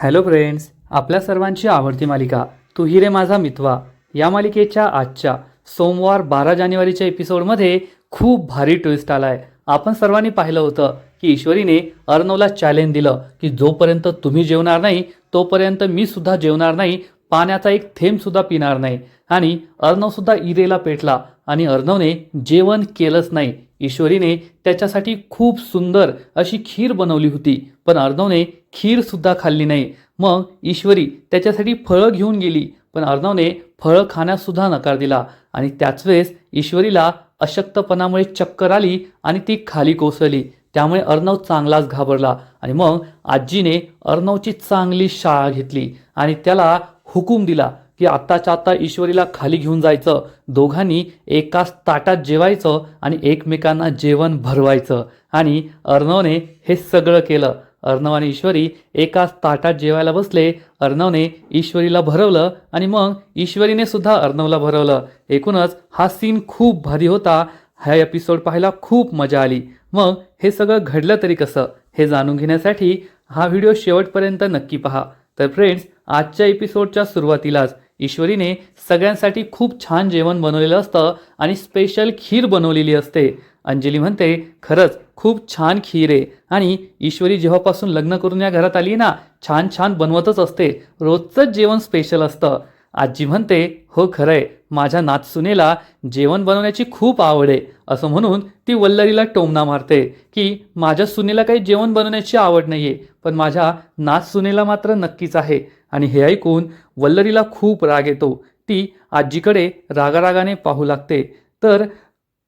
Hello friends, आपल्या सर्वांची आवडती मालिका तू ही रे माझा मितवा या मालिकेच्या आजच्या सोमवार 12 जानेवारीच्या एपिसोडमध्ये खूप भारी ट्विस्ट आलाय। आपण सर्वांनी पाहिलं होतं की ईश्वरीने अर्णवला चॅलेंज दिलं की जोपर्यंत तुम्ही जेवणार नाही तोपर्यंत मी सुद्धा जेवणार नाही, पाण्याचा एक थेंब सुद्धा पिणार नाही। आणि अर्णव सुद्धा इरेला पेटला आणि अर्णवने जेवण केलंच नाही। ईश्वरीने त्याच्यासाठी खूप सुंदर अशी खीर बनवली होती, पण अर्णवने खीर सुद्धा खाल्ली नाही। मग ईश्वरी त्याच्यासाठी फळं घेऊन गेली, पण अर्णवने फळं खाण्यास सुद्धा नकार दिला। आणि त्याच वेळेस ईश्वरीला अशक्तपणामुळे चक्कर आली आणि ती खाली कोसळली। त्यामुळे अर्णव चांगलाच घाबरला आणि मग आजीने अर्णवची चांगली शाळा घेतली आणि त्याला हुकूम दिला की आत्ताच्या आत्ता ईश्वरीला खाली घेऊन जायचं, दोघांनी एकाच ताटात जेवायचं आणि एकमेकांना जेवण भरवायचं। आणि अर्णवने हे सगळं केलं। अर्णव आणि ईश्वरी एकाच ताटात जेवायला बसले। अर्णवने ईश्वरीला भरवलं आणि मग ईश्वरीने सुद्धा अर्णवला भरवलं। एकूणच हा सीन खूप भारी होता। हा एपिसोड पाहायला खूप मजा आली। मग हे सगळं घडलं तरी कसं हे जाणून घेण्यासाठी हा व्हिडिओ शेवटपर्यंत नक्की पहा। तर फ्रेंड्स, आजच्या एपिसोडच्या सुरुवातीलाच ईश्वरीने सगळ्यांसाठी खूप छान जेवण बनवलेलं असतं आणि स्पेशल खीर बनवलेली असते। अंजली म्हणते, खरंच खूप छान खीर आहे आणि ईश्वरी जेव्हापासून लग्न करून या घरात आली ना, छान छान बनवतच असते, रोजचंच जेवण स्पेशल असतं। आजी म्हणते, हो खरंय, माझ्या नातसुनेला जेवण बनवण्याची खूप आवड आहे, असं म्हणून ती वल्लरीला टोमणा मारते की माझ्या सुनेला काही जेवण बनवण्याची आवड नाहीये, पण माझ्या नातसुनेला मात्र नक्कीच आहे। आणि हे ऐकून वल्लरीला खूप राग येतो। ती आजीकडे रागारागाने पाहू लागते। तर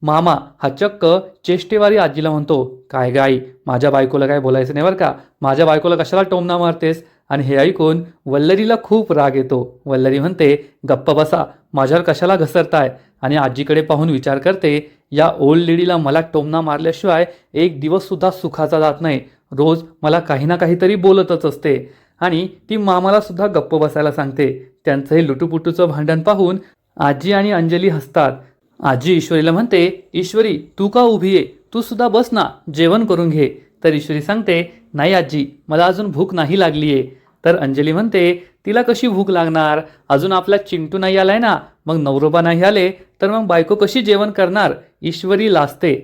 मामा हा चक्क चेष्टेवारी आजीला म्हणतो, काय गाई, माझ्या बायकोला काय बोलायचं नाही बरं का, माझ्या बायकोला कशाला टोमणा मारतेस। आणि हे ऐकून वल्लरीला खूप राग येतो। वल्लरी म्हणते, गप्प बसा, माझ्यावर कशाला घसरताय। आणि आजीकडे पाहून विचार करते, या ओल्ड लेडीला मला टोमणा मारल्याशिवाय एक दिवस सुद्धा सुखाचा जात नाही, रोज मला काही ना काहीतरी बोलतच असते। आणि ती मामाला सुद्धा गप्प बसायला सांगते। त्यांचं हे लुटूपुटूचं भांडण पाहून आजी आणि अंजली हसतात। आजी ईश्वरीला म्हणते, ईश्वरी तू का उभी आहे, तू सुद्धा बस ना, जेवण करून घे। तर ईश्वरी सांगते, नाही आजी, मला अजून भूक नाही लागली आहे। तर अंजली म्हणते, तिला कशी भूक लागणार, अजून आपला चिंटू नाही आलाय ना, मग नवरोबा नाही आले तर मग बायको कशी जेवण करणार। ईश्वरी लाजते।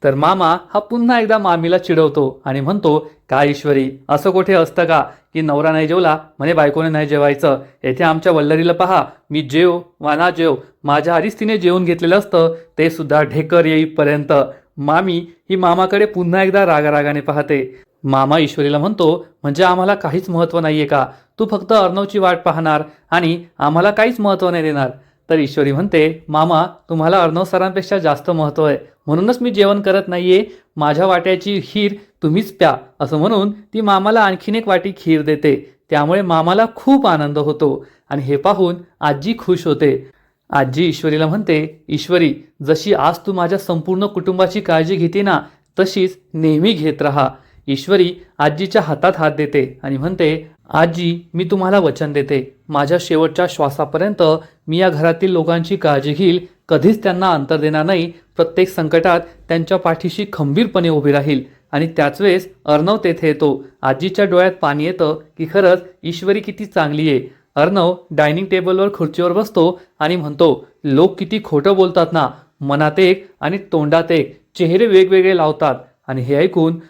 तर मामा हा पुन्हा एकदा मामीला चिडवतो आणि म्हणतो, काय ईश्वरी, असं कुठे असतं का की नवरा नाही जेवला म्हणे बायकोने नाही जेवायचं। येथे आमच्या वल्लरीला पहा, मी जेव वा ना जेव, माझ्या आधीच तिने जेवून घेतलेलं असतं, ते सुद्धा ढेकर येईपर्यंत। मामी ही मामाकडे पुन्हा एकदा रागारागाने पाहते। मामा ईश्वरीला म्हणतो, म्हणजे आम्हाला काहीच महत्त्व नाहीये का, तू फक्त अर्णवची वाट पाहणार आणि आम्हाला काहीच महत्त्व नाही देणार। तर ईश्वरी म्हणते, मामा तुम्हाला अर्णव सरांपेक्षा जास्त महत्त्व आहे, म्हणूनच मी जेवण करत नाहीये, माझ्या वाट्याची खीर तुम्हीच प्या, असं म्हणून ती मामाला आणखीन एक वाटी खीर देते। त्यामुळे मामाला खूप आनंद होतो आणि हे पाहून आजी खुश होते। आजी ईश्वरीला म्हणते, ईश्वरी जशी आज तू माझ्या संपूर्ण कुटुंबाची काळजी घेते ना, तशीच नेहमी घेत राहा। ईश्वरी आजीच्या हातात हात देते आणि म्हणते, आजी मी तुम्हाला वचन देते, माझ्या शेवटच्या श्वासापर्यंत मी या घरातील लोकांची काळजी घेईल, कधीच त्यांना अंतर देणार नाही, प्रत्येक संकटात त्यांच्या पाठीशी खंबीरपणे उभी राहील। आणि त्याच वेळेस अर्णव तेथे येतो। आजीच्या डोळ्यात पाणी येतं की खरंच ईश्वरी किती चांगली आहे। अर्णव डायनिंग टेबलवर खुर्चीवर बसतो आणि म्हणतो, लोक किती खोटं बोलतात ना, मनात एक आणि तोंडात एक, चेहरे वेगवेगळे लावतात। आणि हे ऐकून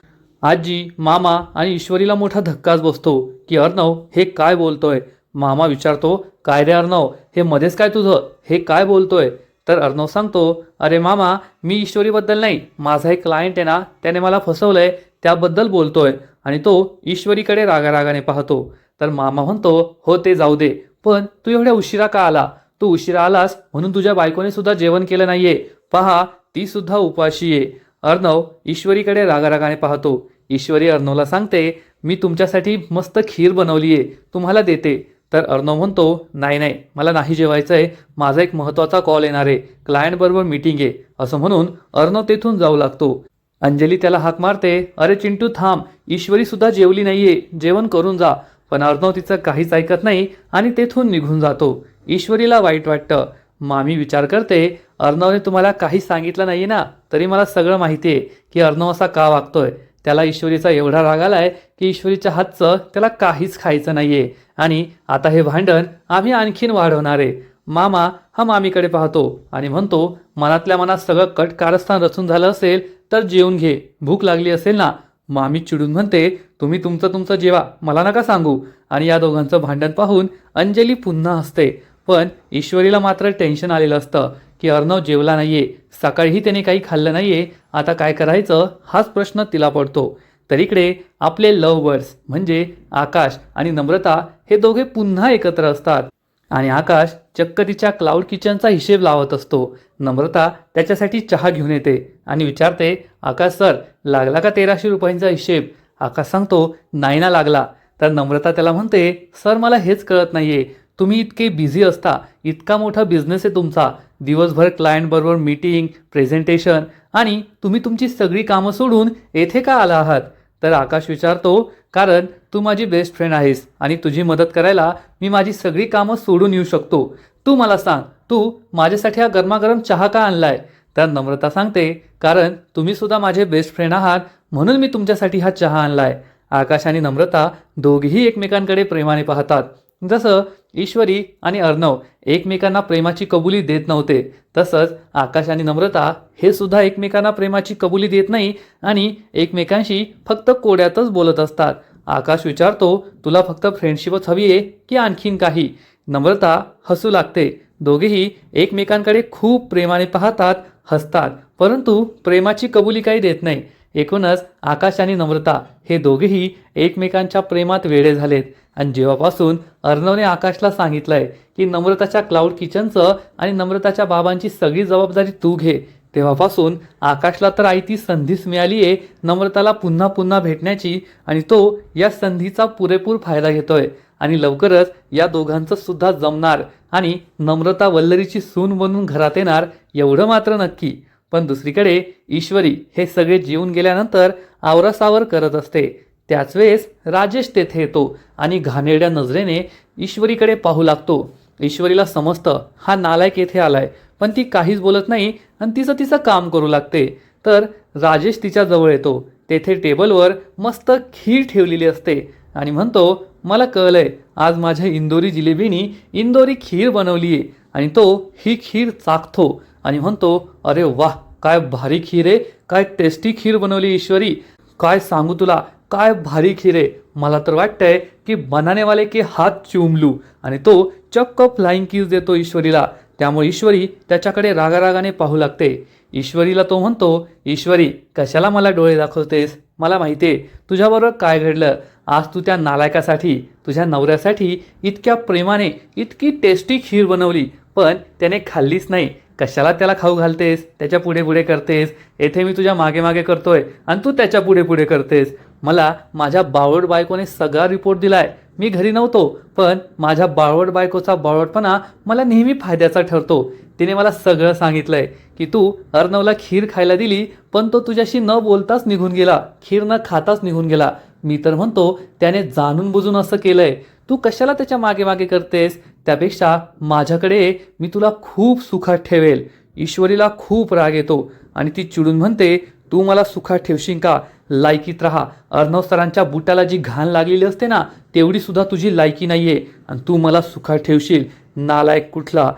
आजी, मामा आणि ईश्वरीला मोठा धक्काच बसतो की अर्णव हे काय बोलतोय। मामा विचारतो, काय रे अर्णव, हे मध्येच काय तुझं, हे काय बोलतोय। तर अर्णव सांगतो, अरे मामा, मी ईश्वरीबद्दल नाही, माझा एक क्लायंट आहे ना, त्याने मला फसवलंय त्याबद्दल बोलतोय। आणि तो ईश्वरीकडे रागारागाने पाहतो। तर मामा म्हणतो, हो ते जाऊ दे, पण तू एवढ्या उशिरा का आला, तू उशिरा आलास म्हणून तुझ्या बायकोने सुद्धा जेवण केलं नाहीये, पहा ती सुद्धा उपाशी आहे। अर्णव ईश्वरीकडे रागारागाने पाहतो। ईश्वरी अर्णवला सांगते, मी तुमच्यासाठी मस्त खीर बनवली आहे, तुम्हाला देते। तर अर्णव म्हणतो, नाही नाही, मला नाही जेवायचं आहे, माझा एक महत्त्वाचा कॉल येणार आहे, क्लायंट बरोबर मीटिंग आहे, असं म्हणून अर्णव तेथून जाऊ लागतो। अंजली त्याला हाक मारते, अरे चिंटू थांब, ईश्वरी सुद्धा जेवली नाहीये, जेवण करून जा। पण अर्णव तिचं काहीच ऐकत नाही आणि तेथून निघून जातो। ईश्वरीला वाईट वाटतं। मामी विचार करते, अर्णवने तुम्हाला काही सांगितलं नाही ना, तरी मला सगळं माहिती आहे की अर्णव असा का वागतोय। त्याला ईश्वरीचा एवढा राग आलाय की ईश्वरीच्या हातचं त्याला काहीच खायचं नाहीये आणि आता हे भांडण आम्ही आणखीन वाढवणार आहे. मामा हा मामीकडे पाहतो आणि म्हणतो, मनातल्या मनात सगळं कट कारस्थान रचून झालं असेल तर जेवून घे, भूक लागली असेल ना. मामी चिडून म्हणते, तुम्ही तुमचं तुमचं जेवा, मला नका सांगू. आणि या दोघांचं भांडण पाहून अंजली पुन्हा हसते. पण ईश्वरीला मात्र टेन्शन आलेलं असतं की अर्णव जेवला नाहीये, सकाळीही त्याने काही खाल्लं नाहीये, आता काय करायचं हाच प्रश्न तिला पडतो. तर इकडे आपले लव्ह बर्ड्स म्हणजे आकाश आणि नम्रता हे दोघे पुन्हा एकत्र असतात आणि आकाश चक्क तिच्या क्लाउड किचनचा हिशेब लावत असतो. नम्रता त्याच्यासाठी चहा घेऊन येते आणि विचारते, आकाश सर लागला का 1300 रुपयांचा हिशेब? आकाश सांगतो, नाही ना लागला. तर नम्रता त्याला म्हणते, सर मला हेच कळत नाहीये, तुम्ही इतके बिझी असता, इतका मोठा बिझनेस आहे तुमचा, दिवसभर क्लायंटबरोबर मीटिंग प्रेझेंटेशन आणि तुम्ही तुमची सगळी कामं सोडून येथे का आला आहात? तर आकाश विचारतो, कारण तू माझी बेस्ट फ्रेंड आहेस आणि तुझी मदत करायला मी माझी सगळी कामं सोडून येऊ शकतो. तू मला सांग, तू माझ्यासाठी हा गरमागरम चहा का आणलाय? तर नम्रता सांगते, कारण तुम्ही सुद्धा माझे बेस्ट फ्रेंड आहात म्हणून मी तुमच्यासाठी हा चहा आणलाय. आकाश आणि नम्रता दोघेही एकमेकांकडे प्रेमाने पाहतात. जसं ईश्वरी आणि अर्णव एकमेकांना प्रेमाची कबुली देत नव्हते, तसंच आकाश आणि नम्रता हे सुद्धा एकमेकांना प्रेमाची कबुली देत नाही आणि एकमेकांशी फक्त कोड्यातच बोलत असतात. आकाश विचारतो, तुला फक्त फ्रेंडशिपच हवी आहे की आणखीन काही? नम्रता हसू लागते. दोघेही एकमेकांकडे खूप प्रेमाने पाहतात, हसतात, परंतु प्रेमाची कबुली काही देत नाही. एकूणच आकाश आणि नम्रता हे दोघेही एकमेकांच्या प्रेमात वेडे झालेत. आणि जेव्हापासून अर्णवने आकाशला सांगितलंय की नम्रताच्या क्लाउड किचनचं आणि नम्रताच्या बाबांची सगळी जबाबदारी तू घे, तेव्हापासून आकाशला तर ती संधीच मिळाली आहे नम्रताला पुन्हा पुन्हा भेटण्याची आणि तो या संधीचा पुरेपूर फायदा घेतोय. आणि लवकरच या दोघांचं सुद्धा जमणार आणि नम्रता वल्लरीची सून बनून घरात येणार एवढं मात्र नक्की. पण दुसरीकडे ईश्वरी हे सगळे जीवन गेल्यानंतर आवरासावर करत असते. त्याच वेळेस राजेश तेथे येतो आणि घाणेरड्या नजरेने ईश्वरीकडे पाहू लागतो. ईश्वरीला समजतं हा नालायक येथे आलाय, पण ती काहीच बोलत नाही आणि तिचं तिचं काम करू लागते. तर राजेश तिच्या जवळ येतो. तेथे टेबलवर मस्त खीर ठेवलेली असते आणि म्हणतो, मला कळलंय आज माझ्या इंदोरी जिलेबीनी इंदोरी खीर बनवली आहे. आणि तो ही खीर चाखतो आणि म्हणतो, अरे वाह, काय भारी खीर आहे, काय टेस्टी खीर बनवली ईश्वरी, काय सांगू तुला, काय भारी खीर आहे. मला तर वाटतंय की बनानेवाले के हात चुमलू. आणि तो चक्क फ्लाइंग किस देतो ईश्वरीला. त्यामुळे ईश्वरी त्याच्याकडे रागारागाने पाहू लागते. ईश्वरीला तो म्हणतो, ईश्वरी कशाला मला डोळे दाखवतेस, मला माहिती आहे तुझ्याबरोबर काय घडलं. आज तू त्या नालायकासाठी तुझ्या नवऱ्यासाठी इतक्या प्रेमाने इतकी टेस्टी खीर बनवली, पण त्याने खाल्लीच नाही. कशाला त्याला खाऊ घालतेस, त्याच्या पुढे पुढे करतेस. येथे मी तुझ्या मागे मागे करतोय आणि तू त्याच्या पुढे पुढे करतेस. मला माझ्या बावळट बायकोने सगळा रिपोर्ट दिलाय. मी घरी नव्हतो, पण माझ्या बावळट बायकोचा बावळटपणा मला नेहमी फायद्याचा ठरतो. तिने मला सगळं सांगितलंय की तू अर्णवला खीर खायला दिली, पण तो तुझ्याशी न बोलताच निघून गेला, खीर न खाताच निघून गेला. मी तर म्हणतो त्याने जाणून बुजून असं केलंय. तू कशाला त्याच्या मागे मागे करतेस? त्यापेक्षा माझ्याकडे मी तुला खूप सुखात ठेवेल. ईश्वरीला खूप राग येतो आणि ती चिडून म्हणते, तू मला सुखात ठेवशील का? लायकीत राहा. अर्णव सरांच्या बुटाला जी घाण लागलेली असते ना, तेवढी सुद्धा तुझी लायकी नाहीये आणि तू मला सुखात ठेवशील, नालायक कुठला.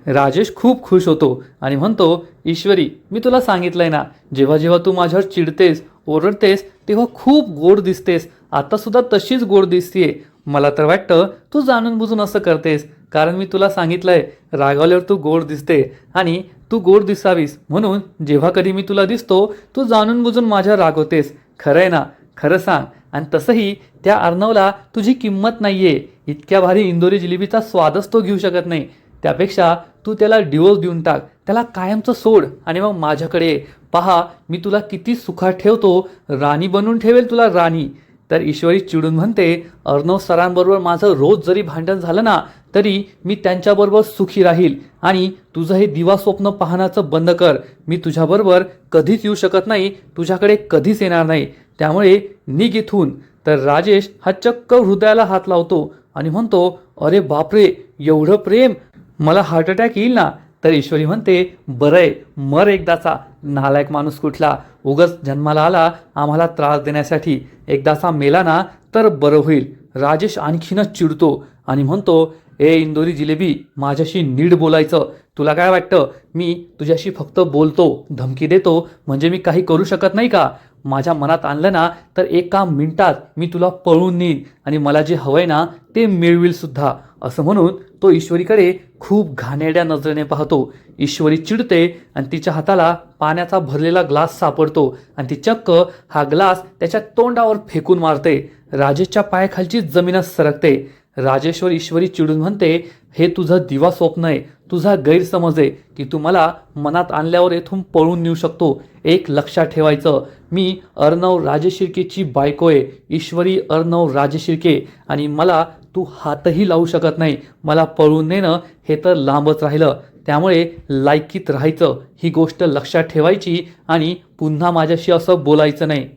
राजेश खूप खुश होतो आणि म्हणतो, ईश्वरी मी तुला सांगितलंय ना, जेव्हा जेव्हा तू माझ्यावर चिडतेस ओरडतेस तेव्हा खूप गोड दिसतेस. आता सुद्धा तशीच गोड दिसतीये. मला तर वाटतं तू जाणून बुजून असं करतेस, कारण मी तुला सांगितलंय रागावल्यावर तू गोड दिसते आणि तू गोड दिसावीस म्हणून जेव्हा कधी मी तुला दिसतो तू जाणून बुजून माझ्या रागवतेस. खरं आहे ना? खरं सांग. आणि तसंही त्या अर्णवला तुझी किंमत नाहीये. इतक्या भारी इंदोरी जिलेबीचा स्वादच तो घेऊ शकत नाही. त्यापेक्षा तू त्याला डिवोर्स देऊन टाक, त्याला कायमचं सोड आणि मग माझ्याकडे ये. पहा मी तुला किती सुखात ठेवतो, राणी बनवून ठेवेल तुला, राणी. तर ईश्वरी चिडून म्हणते, अर्णव सरांबरोबर माझं रोज जरी भांडण झालं ना, तरी मी त्यांच्याबरोबर सुखी राहील आणि तुझं हे दिवा स्वप्न पाहण्याचं बंद कर. मी तुझ्याबरोबर कधीच येऊ शकत नाही, तुझ्याकडे कधीच येणार नाही, त्यामुळे निघ इथून. तर राजेश हा चक्क हृदयाला हात लावतो आणि म्हणतो, अरे बापरे, एवढं प्रेम, मला हार्ट अटॅक येईल ना. तर ईश्वरी म्हणते, बरं आहे, मर एकदाचा, नालायक माणूस कुठला. उगाच जन्माला आला आम्हाला त्रास देण्यासाठी. एकदाचा मेला ना तर बरं होईल. राजेश आणखीनच चिडतो आणि म्हणतो, ए इंदोरी जिलेबी, माझ्याशी नीट बोलायचं. तुला काय वाटतं मी तुझ्याशी फक्त बोलतो, धमकी देतो म्हणजे मी काही करू शकत नाही का? माझ्या मनात आणलं ना तर एका मिनिटात मी तुला पळून नेईन आणि मला जे हवंय ना ते मिळविल सुद्धा. असं म्हणून तो ईश्वरीकडे खूप घाणेरड्या नजरेने पाहतो. ईश्वरी चिडते आणि तिच्या हाताला पाण्याचा भरलेला ग्लास सापडतो आणि ती चक्क हा ग्लास त्याच्या तोंडावर फेकून मारते. राजेशच्या पायाखालची जमीनच सरकते. राजेश्वर ईश्वरी चिडून म्हणते, हे तुझं दिवा स्वप्न आहे, तुझा गैरसमज आहे की तू मला मनात आणल्यावर येथून पळून नेऊ शकतो. एक लक्षात ठेवायचं, मी अर्णव राजेशिर्केची बायको आहे, ईश्वरी अर्णव राजेशिर्के, आणि मला तू हातही लावू शकत नाही. मला पळून नेणं हे तर लांबच राहिलं. त्यामुळे लायकीत राहायचं, ही गोष्ट लक्षात ठेवायची आणि पुन्हा माझ्याशी असं बोलायचं नाही.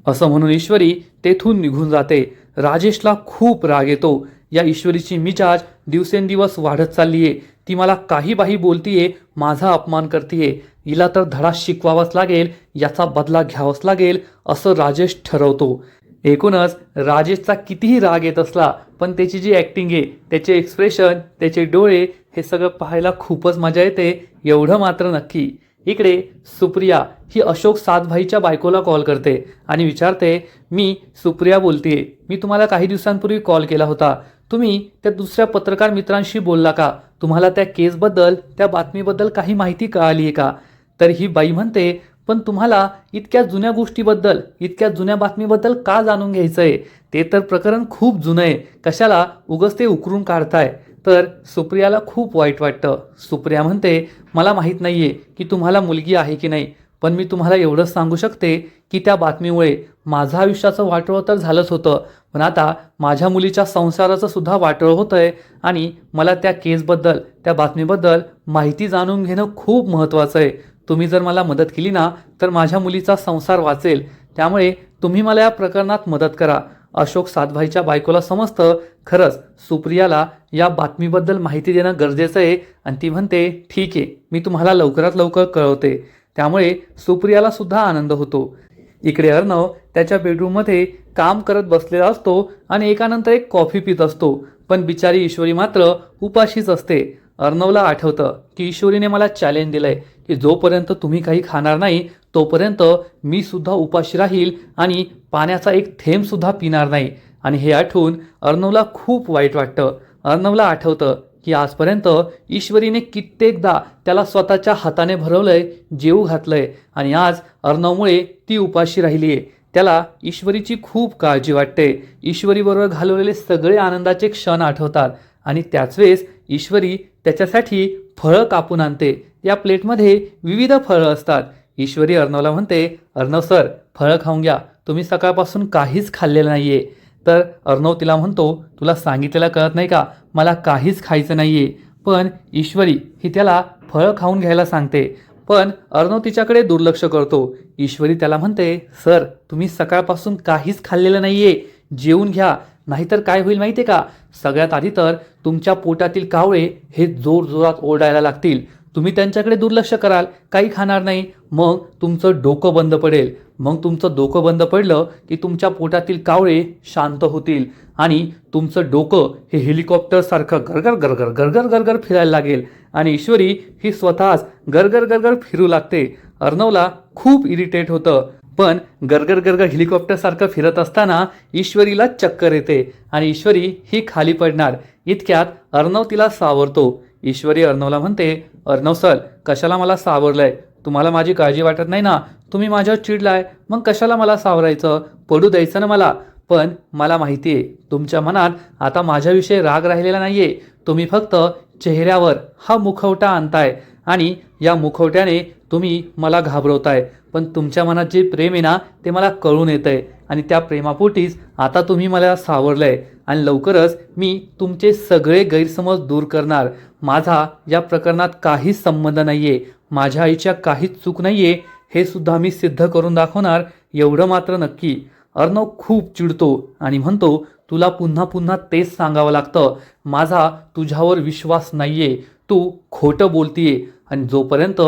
असं म्हणून ईश्वरी तेथून निघून जाते. राजेशला खूप राग येतो. या ईश्वरीची मिजाज दिवसेंदिवस वाढत चाललीये. ती मला काही बाही बोलतीये, माझा अपमान करतीये. हिला तर धडा शिकवावाच लागेल, याचा बदला घ्यावाच लागेल असं राजेश ठरवतो. एकूणच राजेशचा कितीही राग येत असला पण त्याची जी ॲक्टिंग आहे, त्याचे एक्सप्रेशन, त्याचे डोळे, हे सगळं पाहायला खूपच मजा येते. एवढं मात्र नक्की. इकडे सुप्रिया ही अशोक सातभाईच्या बायकोला कॉल करते आणि विचारते, मी सुप्रिया बोलतेय, मी तुम्हाला काही दिवसांपूर्वी कॉल केला होता. तुम्ही त्या दुसऱ्या पत्रकार मित्रांशी बोलला का? तुम्हाला त्या केसबद्दल, त्या बातमीबद्दल काही माहिती कळाली आहे का? तर ही बाई म्हणते, पण तुम्हाला इतक्या जुन्या गोष्टीबद्दल, इतक्या जुन्या बातमीबद्दल का जाणून घ्यायचं आहे? ते तर प्रकरण खूप जुनं आहे, कशाला उगाच ते उकरून काढताय? तर सुप्रियाला खूप वाईट वाटतं. सुप्रिया म्हणते, मला माहीत नाही आहे की तुम्हाला मुलगी आहे की नाही, पण मी तुम्हाला एवढंच सांगू शकते की त्या बातमीमुळे माझं आयुष्याचं वाटोळं तर झालंच होतं, पण आता माझ्या मुलीच्या संसाराचं सुद्धा वाटोळं होतं आहे आणि मला त्या केसबद्दल, त्या बातमीबद्दल माहिती जाणून घेणं खूप महत्त्वाचं आहे. तुम्ही जर मला मदत केली ना तर माझ्या मुलीचा संसार वाचेल. त्यामुळे तुम्ही मला या प्रकरणात मदत करा. अशोक सातभाईच्या बायकोला समजतं खरंच सुप्रियाला या बातमीबद्दल माहिती देणं गरजेचं आहे आणि ती म्हणते, ठीक आहे, मी तुम्हाला लवकरात लवकर कळवते. त्यामुळे सुप्रियाला सुद्धा आनंद होतो. इकडे अर्णव त्याच्या बेडरूममध्ये काम करत बसलेला असतो आणि एकानंतर एक कॉफी पित असतो. पण बिचारी ईश्वरी मात्र उपाशीच असते. अर्णवला आठवतं की ईश्वरीने मला चॅलेंज दिलंय की जोपर्यंत तुम्ही काही खाणार नाही तोपर्यंत मी सुद्धा उपाशी राहील आणि पाण्याचा एक थेंब सुद्धा पिणार नाही. आणि हे आठवून अर्णवला खूप वाईट वाटतं. अर्णवला आठवतं की आजपर्यंत ईश्वरीने कित्येकदा त्याला स्वतःच्या हाताने भरवलंय, जेवू घातलंय आणि आज अर्णवमुळे ती उपाशी राहिली आहे. त्याला ईश्वरीची खूप काळजी वाटते. ईश्वरीबरोबर घालवलेले सगळे आनंदाचे क्षण आठवतात आणि त्याच वेळेस ईश्वरी त्याच्यासाठी फळं कापून आणते. या प्लेटमध्ये विविध फळं असतात. ईश्वरी अर्णवला म्हणते, अर्णव सर, फळं खाऊन घ्या, तुम्ही सकाळपासून काहीच खाल्लेलं नाहीये. तर अर्णव तिला म्हणतो, तुला सांगितलेलं कळत नाही का, मला काहीच खायचं नाहीये. पण ईश्वरी ही त्याला फळं खाऊन घ्यायला सांगते, पण अर्णव तिच्याकडे दुर्लक्ष करतो. ईश्वरी त्याला म्हणते, सर, तुम्ही सकाळपासून काहीच खाल्लेलं नाहीये, जेवून घ्या, नाहीतर काय होईल माहिती आहे का, सगळ्यात आधी तर तुमच्या पोटातील कावळे हे जोरजोरात ओरडायला लागतील. तुम्ही त्यांच्याकडे दुर्लक्ष कराल, काही खाणार नाही, मग तुमचं डोकं बंद पडेल. मग तुमचं डोकं बंद पडलं की तुमच्या पोटातील कावळे शांत होतील आणि तुमचं डोकं हे हेलिकॉप्टरसारखं गरगर गरगर गरगर गरगर फिरायला लागेल. आणि ईश्वरी ही स्वतःच गरगर गरगर फिरू लागते. अर्णवला खूप इरिटेट होतं, पण गरगर गरगर हेलिकॉप्टरसारखं फिरत असताना ईश्वरीला चक्कर येते आणि ईश्वरी ही खाली पडणार. इतक्यात अर्णव तिला सावरतो. ईश्वरी अर्णवला म्हणते, अर्णव सर, कशाला मला सावरलंय? तुम्हाला माझी काळजी वाटत नाही ना? तुम्ही माझ्यावर चिडलाय, मग कशाला मला सावरायचं? पडू द्यायचं ना मला. पण मला माहिती आहे तुमच्या मनात आता माझ्याविषयी राग राहिलेला नाहीये. तुम्ही फक्त चेहऱ्यावर हा मुखवटा आणताय आणि या मुखवट्याने तुम्ही मला घाबरवताय. पण तुमच्या मनात जे प्रेम आहे ना ते मला कळून येतंय आणि त्या प्रेमापोटीच आता तुम्ही मला सावरलंय आणि लवकरच मी तुमचे सगळे गैरसमज दूर करणार. माझा या प्रकरणात काहीच संबंध नाहीये, माझ्या आईच्या काहीच चूक नाहीये, हे सुद्धा मी सिद्ध करून दाखवणार, एवढं मात्र नक्की. अर्णव खूप चिडतो आणि म्हणतो, तुला पुन्हा पुन्हा तेच सांगावं लागतं, माझा तुझ्यावर विश्वास नाहीये, तू खोटं बोलतीये आणि जोपर्यंत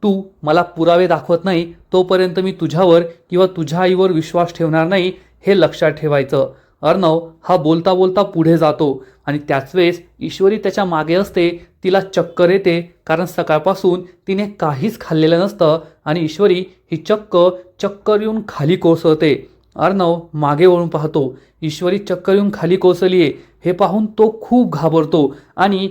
तू मला पुरावे दाखवत नाही तोपर्यंत मी तुझ्यावर किंवा तुझ्या आईवर विश्वास ठेवणार नाही, हे लक्षात ठेवायचं. अर्णव हा बोलता बोलता पुढे जातो आणि त्याच वेळेस ईश्वरी त्याच्या मागे असते. तिला चक्कर येते कारण सकाळपासून तिने काहीच खाल्लेलं नसतं आणि ईश्वरी ही चक्कर येऊन खाली कोसळते. अर्णव मागे वळून पाहतो. ईश्वरी चक्कर येऊन खाली कोसळली हे पाहून तो खूप घाबरतो आणि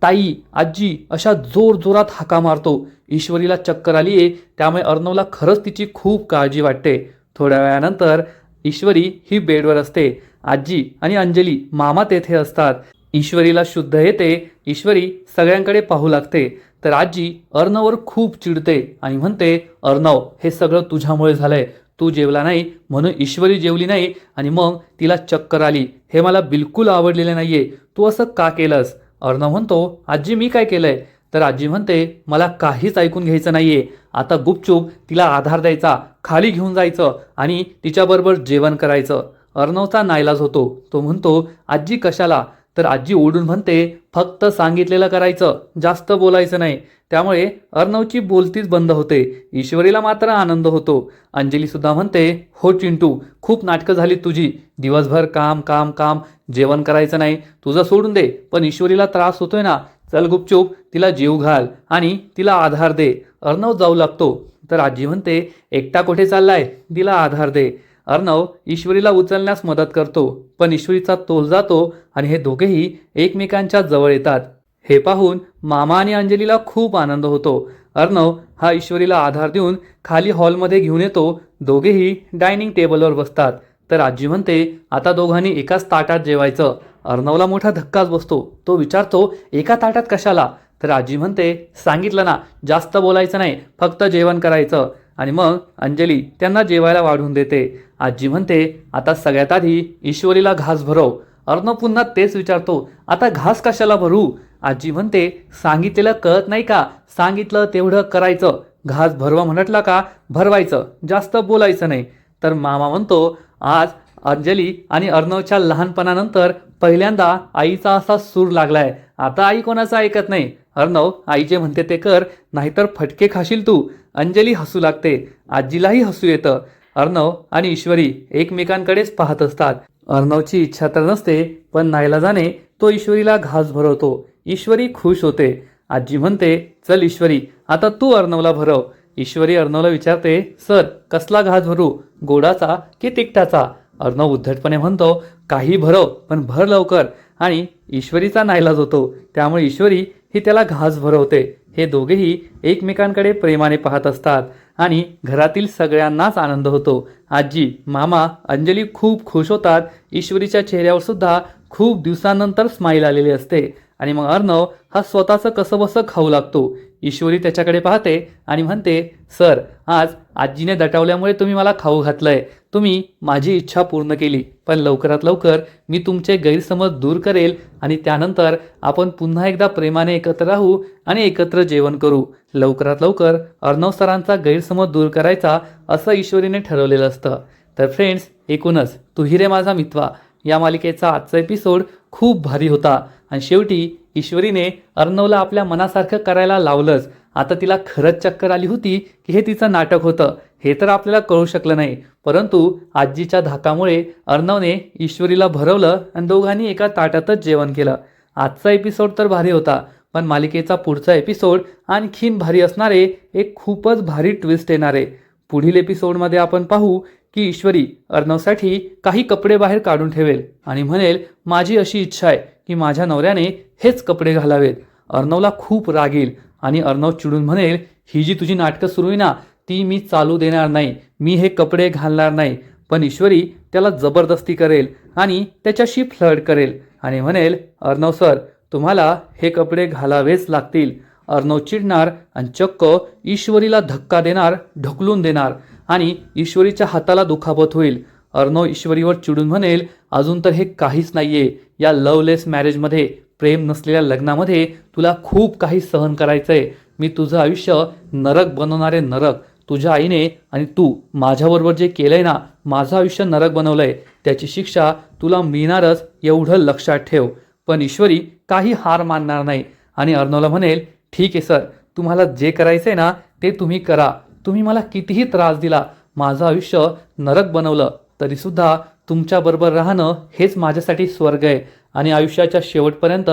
ताई, आजी अशा जोरजोरात हाका मारतो. ईश्वरीला चक्कर आली आहे, त्यामुळे अर्णवला खरंच तिची खूप काळजी वाटते. थोड्या वेळानंतर ईश्वरी ही बेडवर असते. आजी आणि अंजली मामा तेथे असतात. ईश्वरीला शुद्ध येते. ईश्वरी सगळ्यांकडे पाहू लागते तर आजी अर्णववर खूप चिडते आणि म्हणते, अर्णव हे सगळं तुझ्यामुळे झालंय. तू जेवला नाही म्हणून ईश्वरी जेवली नाही आणि मग तिला चक्कर आली. हे मला बिलकुल आवडलेलं नाहीये. तू असं का केलंस? अर्णव म्हणतो, आजी मी काय केलंय? तर आजी म्हणते, मला काहीच ऐकून घ्यायचं नाहीये. आता गुपचूप तिला आधार द्यायचा, खाली घेऊन जायचं आणि तिच्याबरोबर जेवण करायचं. अर्णवचा नाईलाज होतो. तो म्हणतो, आजी कशाला? तर आजी ओढून म्हणते, फक्त सांगितलेलं करायचं, जास्त बोलायचं नाही. त्यामुळे अर्णवची बोलतीच बंद होते. ईश्वरीला मात्र आनंद होतो. अंजली सुद्धा म्हणते, हो चिंटू, खूप नाटकं झाली तुझी. दिवसभर काम काम काम, जेवण करायचं नाही. तुझं सोडून दे, पण ईश्वरीला त्रास होतोय ना. चल गुपचूप तिला जीव घाल आणि तिला आधार दे. अर्णव जाऊ लागतो तर आजी म्हणते, एकटा कुठे चाललाय? तिला आधार दे. अर्णव ईश्वरीला उचलण्यास मदत करतो पण ईश्वरीचा तोल जातो आणि हे दोघेही एकमेकांच्या जवळ येतात. हे पाहून मामा आणि अंजलीला खूप आनंद होतो. अर्णव हा ईश्वरीला आधार देऊन खाली हॉलमध्ये घेऊन येतो. दोघेही डायनिंग टेबलवर बसतात तर आजी म्हणते, आता दोघांनी एकाच ताटात जेवायचं. अर्णवला मोठा धक्काच बसतो. तो विचारतो, एका ताटात कशाला? तर आजी म्हणते, सांगितलं ना, जास्त बोलायचं नाही, फक्त जेवण करायचं. आणि मग अंजली त्यांना जेवायला वाढून देते. आजी म्हणते, आता सगळ्यात आधी ईश्वरीला घास भरव. अर्णव पुन्हा तेच विचारतो, आता घास कशाला भरू? आजी म्हणते, सांगितलेलं कळत नाही का? सांगितलं तेवढं करायचं. घास भरवा म्हटला का भरवायचं, जास्त बोलायचं नाही. तर मामा म्हणतो, आज अंजली आणि अर्णवच्या लहानपणानंतर पहिल्यांदा आईचा असा सूर लागलाय. आता आई कोणाचं ऐकत नाही. अर्णव आई जे म्हणते ते कर, नाहीतर फटके खाशील तू. अंजली हसू लागते. आजीलाही हसू येतं. अर्णव आणि ईश्वरी एकमेकांकडेच पाहत असतात. अर्णवची इच्छा तर नसते पण नाईलाजाने तो ईश्वरीला घास भरवतो. ईश्वरी खुश होते. आजी म्हणते, चल ईश्वरी, आता तू अर्णवला भरव. ईश्वरी अर्णवला विचारते, सर कसला घास भरू, गोडाचा की तिखटाचा? अर्णव उद्धटपणे म्हणतो, काही भरव पण भर लवकर. आणि ईश्वरीचा नाईलाज होतो. त्यामुळे ईश्वरी ही त्याला घास भरवते. हे दोघेही एकमेकांकडे प्रेमाने पाहत असतात आणि घरातील सगळ्यांनाच आनंद होतो. आजी, मामा, अंजली खूप खुश होतात. ईश्वरीच्या चेहऱ्यावर सुद्धा खूप दिवसांनंतर स्माईल आलेली असते. आणि मग अर्णव हा स्वतःचं कसं बसं खाऊ लागतो. ईश्वरी त्याच्याकडे पाहते आणि म्हणते, सर आज आजीने दटावल्यामुळे तुम्ही मला खाऊ घातलंय. तुम्ही माझी इच्छा पूर्ण केली, पण लवकरात लवकर मी तुमचे गैरसमज दूर करेल आणि त्यानंतर आपण पुन्हा एकदा प्रेमाने एकत्र राहू आणि एकत्र जेवण करू. लवकरात लवकर अर्णव सरांचा गैरसमज दूर करायचा असं ईश्वरीने ठरवलेलं असतं. तर फ्रेंड्स, एकूणच तू ही रे माझा मितवा या मालिकेचा आजचा एपिसोड खूप भारी होता आणि शेवटी ईश्वरीने अर्णवला आपल्या मनासारखं करायला लावलंच. आता तिला खरंच चक्कर आली होती की हे तिचं नाटक होतं हे तर आपल्याला कळू शकलं नाही, परंतु आजीच्या धाकामुळे अर्णवने ईश्वरीला भरवलं आणि दोघांनी एका ताटातच जेवण केलं. आजचा एपिसोड तर भारी होता, पण मालिकेचा पुढचा एपिसोड आणखीन भारी असणारे, एक खूपच भारी ट्विस्ट येणारे. पुढील एपिसोडमध्ये आपण पाहू की ईश्वरी अर्णवसाठी काही कपडे बाहेर काढून ठेवेल आणि म्हणेल, माझी अशी इच्छा आहे की माझ्या नवऱ्याने हेच कपडे घालावेत. अर्णवला खूप राग येईल आणि अर्णव चिडून म्हणेल, ही जी तुझी नाटकं सुरू आहे ना, ती मी चालू देणार नाही, मी हे कपडे घालणार नाही. पण ईश्वरी त्याला जबरदस्ती करेल आणि त्याच्याशी फ्लर्ट करेल आणि म्हणेल, अर्णव सर तुम्हाला हे कपडे घालावेच लागतील. अर्णव चिडणार आणि चक्क ईश्वरीला धक्का देणार, ढकलून देणार आणि ईश्वरीच्या हाताला दुखापत होईल. अर्णव ईश्वरीवर चिडून म्हणेल, अजून तर हे काहीच नाहीये. या लवलेस मॅरेजमध्ये, प्रेम नसलेल्या लग्नामध्ये तुला खूप काही सहन करायचंय. मी तुझं आयुष्य नरक बनवणारे नरक. तुझ्या आईने आणि तू माझ्याबरोबर जे केलंय ना, माझं आयुष्य नरक बनवलंय, त्याची शिक्षा तुला मिळणारच, एवढं लक्षात ठेव. पण ईश्वरी काही हार मानणार नाही आणि अर्णवला म्हणेल, ठीक आहे सर, तुम्हाला जे करायचंय ना ते तुम्ही करा. तुम्ही मला कितीही त्रास दिला, माझं आयुष्य नरक बनवलं, तरीसुद्धा तुमच्याबरोबर राहणं हेच माझ्यासाठी स्वर्ग आहे आणि आयुष्याच्या शेवटपर्यंत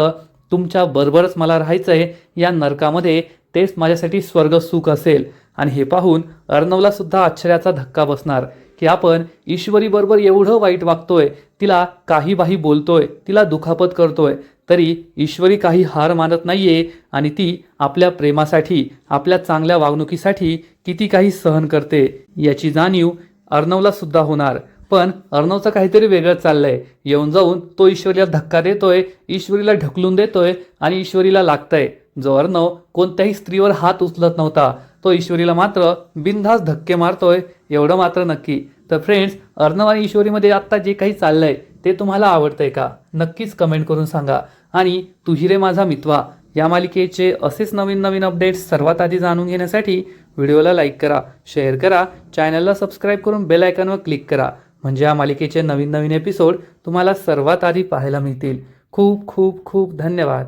तुमच्याबरोबरच मला राहायचं आहे या नरकामध्ये. तेच माझ्यासाठी स्वर्ग सुख असेल. आणि हे पाहून अर्णवला सुद्धा आश्चर्याचा धक्का बसणार की आपण ईश्वरीबरोबर एवढं वाईट वागतोय, तिला काही बाही बोलतोय, तिला दुखापत करतोय, तरी ईश्वरी काही हार मानत नाहीये आणि ती आपल्या प्रेमासाठी, आपल्या चांगल्या वागणुकीसाठी किती काही सहन करते याची जाणीव अर्णवला सुद्धा होणार. पण अर्णवचं काहीतरी वेगळं चाललंय. येऊन जाऊन तो ईश्वरीला धक्का देतोय, ईश्वरीला ढकलून देतोय आणि ईश्वरीला लागतंय. जो अर्णव कोणत्याही स्त्रीवर हात उचलत नव्हता, तो ईश्वरीला मात्र बिनधास्त धक्के मारतोय, एवढं मात्र नक्की. तर फ्रेंड्स, अर्णव आणि ईश्वरीमध्ये आत्ता जे काही चाललंय ते तुम्हाला आवडतंय का? नक्कीच कमेंट करून सांगा. आणि तू ही रे माझा मितवा या मालिकेचे असेच नवीन नवीन अपडेट्स सर्वात आधी जाणून घेण्यासाठी व्हिडिओला लाईक करा, शेअर करा, चॅनलला सबस्क्राईब करून बेल आयकॉनवर क्लिक करा. म्हणजे या मालिकेचे नवीन नवीन एपिसोड तुम्हाला सर्वात आधी पाहायला मिळतील. खूप खूप खूप धन्यवाद.